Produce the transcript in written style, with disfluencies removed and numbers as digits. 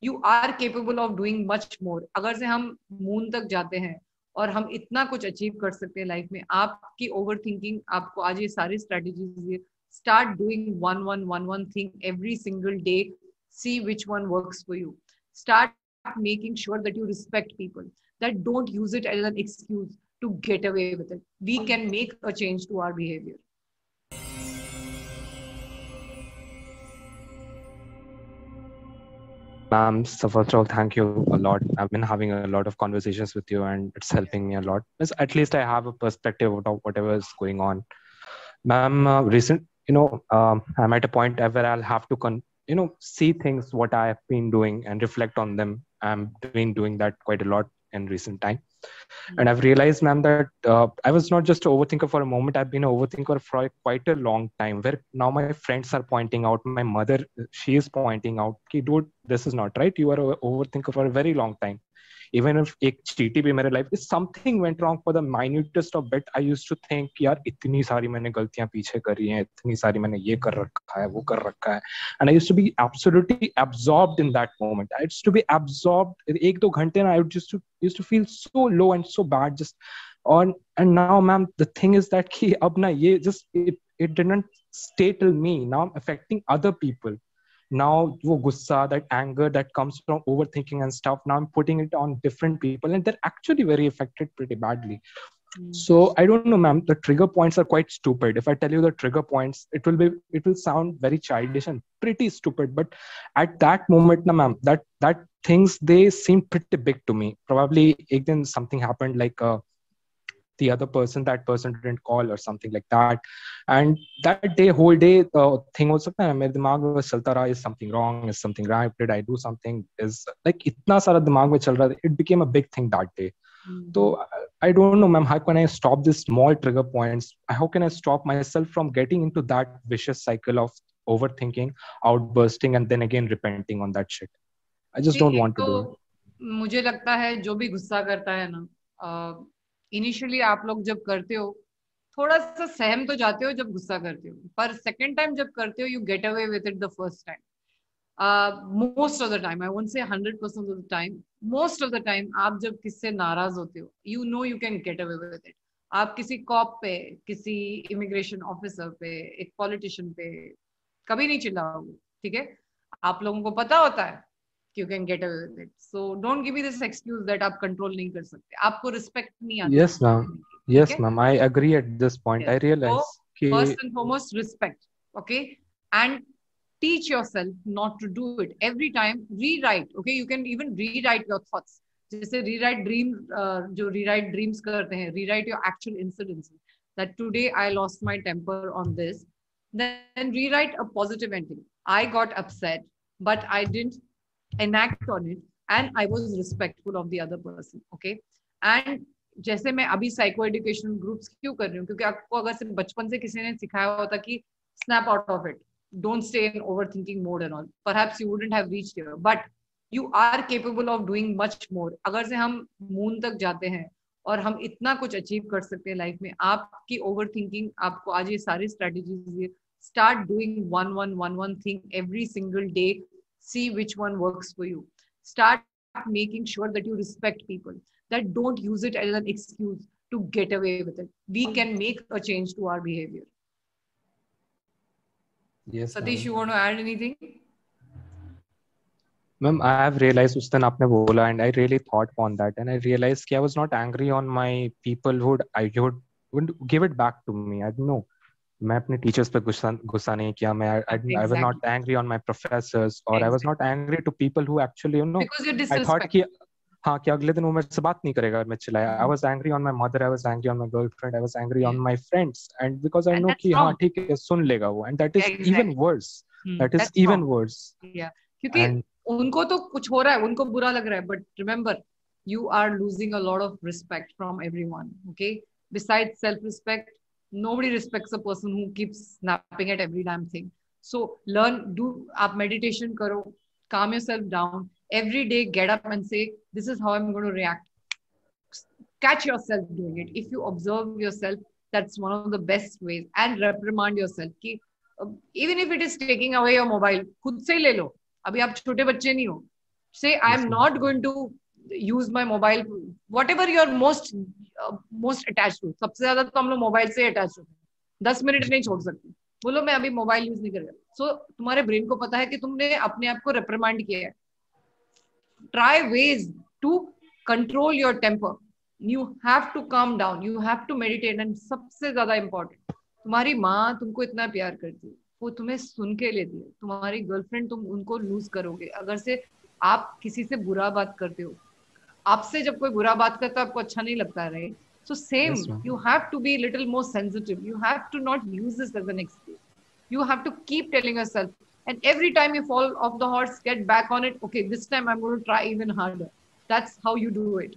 You are capable of doing much more. अगर से हम मून तक जाते हैं और हम इतना कुछ अचीव कर सकते हैं लाइफ में, आपकी ओवर थिंकिंग आपको आज ये सारी strategies, start doing one thing every single day, see which one works for you. Start making sure that you respect people, that don't use it as an excuse to get away with it. We can make a change to our behavior. Ma'am, so first of all, thank you a lot. I've been having a lot of conversations with you, and it's helping me a lot. At least I have a perspective of whatever is going on. Ma'am, I'm at a point where I'll have to, see things what I have been doing and reflect on them. I'm doing that quite a lot in recent time. And I've realized, ma'am, that I was not just an overthinker for a moment. I've been an overthinker for quite a long time. Where now my friends are pointing out, my mother, she is pointing out, "Ki, dude, this is not right. You are an overthinker for a very long time." Even if एक चीटी भी मेरे life, if something went wrong for the minutest of bit, I used to think यार इतनी सारी मैंने गलतियां पीछे करी हैं, इतनी सारी मैंने ये कर रखा है, वो कर रखा है, and I used to be absolutely absorbed in that moment. I used to be absorbed. एक दो घंटे ना, I used to feel so low and so bad just on. And now, ma'am, the thing is that कि अब ना ये just it didn't stay till me. Now I'm affecting other people. Now wo gussa, that anger that comes from overthinking and stuff, now I'm putting it on different people, and they're actually very affected pretty badly. So I don't know, ma'am, the trigger points are quite stupid. If I tell you the trigger points, it will sound very childish and pretty stupid, but at that moment na, ma'am, that things, they seem pretty big to me. Probably ek din something happened, like the other person, that person didn't call or something like that, and that day, whole day, thing हो सकता है मेरे दिमाग में बस चलता रहा, is something wrong, is something right, did I do something, is like इतना सारा दिमाग में चल रहा था, it became a big thing that day. So I don't know, ma'am, how can I stop these small trigger points? How can I stop myself from getting into that vicious cycle of overthinking, outbursting, and then again repenting on that shit? I just don't want to do it. मुझे लगता है जो भी गुस्सा करता है ना, initially आप लोग जब करते हो थोड़ा सा सहम तो जाते हो जब गुस्सा करते हो, पर सेकंड टाइम जब करते हो you get away with it the first time. Most of the time, I won't say 100% of the time, most of the time आप जब किससे नाराज होते हो you know you can get away with it. आप किसी कॉप पे, किसी इमिग्रेशन ऑफिसर पे, एक पॉलिटिशियन पे कभी नहीं चिल्लाओगे, ठीक है? आप लोगों को पता होता है you can get away with it. So don't give me this excuse that आप कंट्रोल नहीं कर सकते, आपको रिस्पेक्ट नहीं आती. Yes, ma'am. Yes, ma'am, I agree at this point. Yes. I realize So first and foremost, respect, okay, and teach yourself not to do it every time. Rewrite, okay, you can even rewrite your thoughts. जैसे rewrite dreams, जो rewrite dreams करते हैं, rewrite your actual incidents. That today I lost my temper on this. Then rewrite a positive ending. I got upset, but I didn't enact on it, and I was respectful of the other person, okay. And जैसे मैं अभी psycho educational groups क्यों कर रही हूँ, क्योंकि आपको अगर से बचपन से किसी ने सिखाया होता कि snap out of it, don't stay in overthinking mode and all, perhaps you wouldn't have reached here, but you are capable of doing much more. अगर से हम मून तक जाते हैं और हम इतना कुछ अचीव कर सकते हैं लाइफ में, आपकी ओवर थिंकिंग आपको आज ये सारी strategies, start doing one thing every single day, see which one works for you. Start making sure that you respect people, that don't use it as an excuse to get away with it. We can make a change to our behavior. Yes, Satish, you want to add anything? Ma'am, I have realized उस दिन आपने बोला, and I really thought on that, and I realized कि I was not angry on my people who would give it back to me. I don't know. मैं अपने teachers पे गुस्सा नहीं किया. I was not angry on my professors, or I was not angry to people who actually, because you I thought कि हाँ कि अगले दिन वो मेरे से बात नहीं करेगा मैं चिल्लाया. I was angry on my mother, I was angry on my girlfriend, I was angry on my friends, and because I know कि हाँ ठीक है सुन लेगा वो, and that is even worse. That is even worse. Yeah, क्योंकि उनको तो कुछ हो रहा है, उनको बुरा लग रहा है, but remember you are losing a lot of respect from everyone, okay. Besides self-respect, nobody respects a person who keeps snapping at every damn thing. So learn, आप meditation करो, calm yourself down every day, get up and say this is how I'm going to react. Catch yourself doing it. If you observe yourself, that's one of the best ways. And reprimand yourself कि even if it is taking away your mobile, खुद से ही ले लो. अभी आप छोटे बच्चे नहीं हो, Say, I'm not going to use my mobile, whatever you're most attached to. सबसे ज्यादा तो हम लोग मोबाइल से अटैच होते हैं, 10 मिनट नहीं छोड़ सकते. बोलो मैं अभी मोबाइल यूज नहीं कर रहा. सो तुम्हारे ब्रेन को पता है कि तुमने अपने आप को रिप्रिमांड किया है. Try ways to control your temper. You have to calm down. You have to meditate. And सबसे ज्यादा important, तुम्हारी माँ तुमको इतना प्यार करती है, वो तुम्हें सुन के लेती है. तुम्हारी गर्लफ्रेंड, तुम उनको लूज करोगे अगर से आप किसी से बुरा बात करते हो. आपसे जब कोई बुरा बात करता है आपको अच्छा नहीं लगता है. So same, Yes, ma'am. you have to be a little more sensitive. You have to not use this as an excuse. You have to keep telling yourself, and every time you fall off the horse, get back on it. Okay, this time I'm going to try even harder. That's how you do it.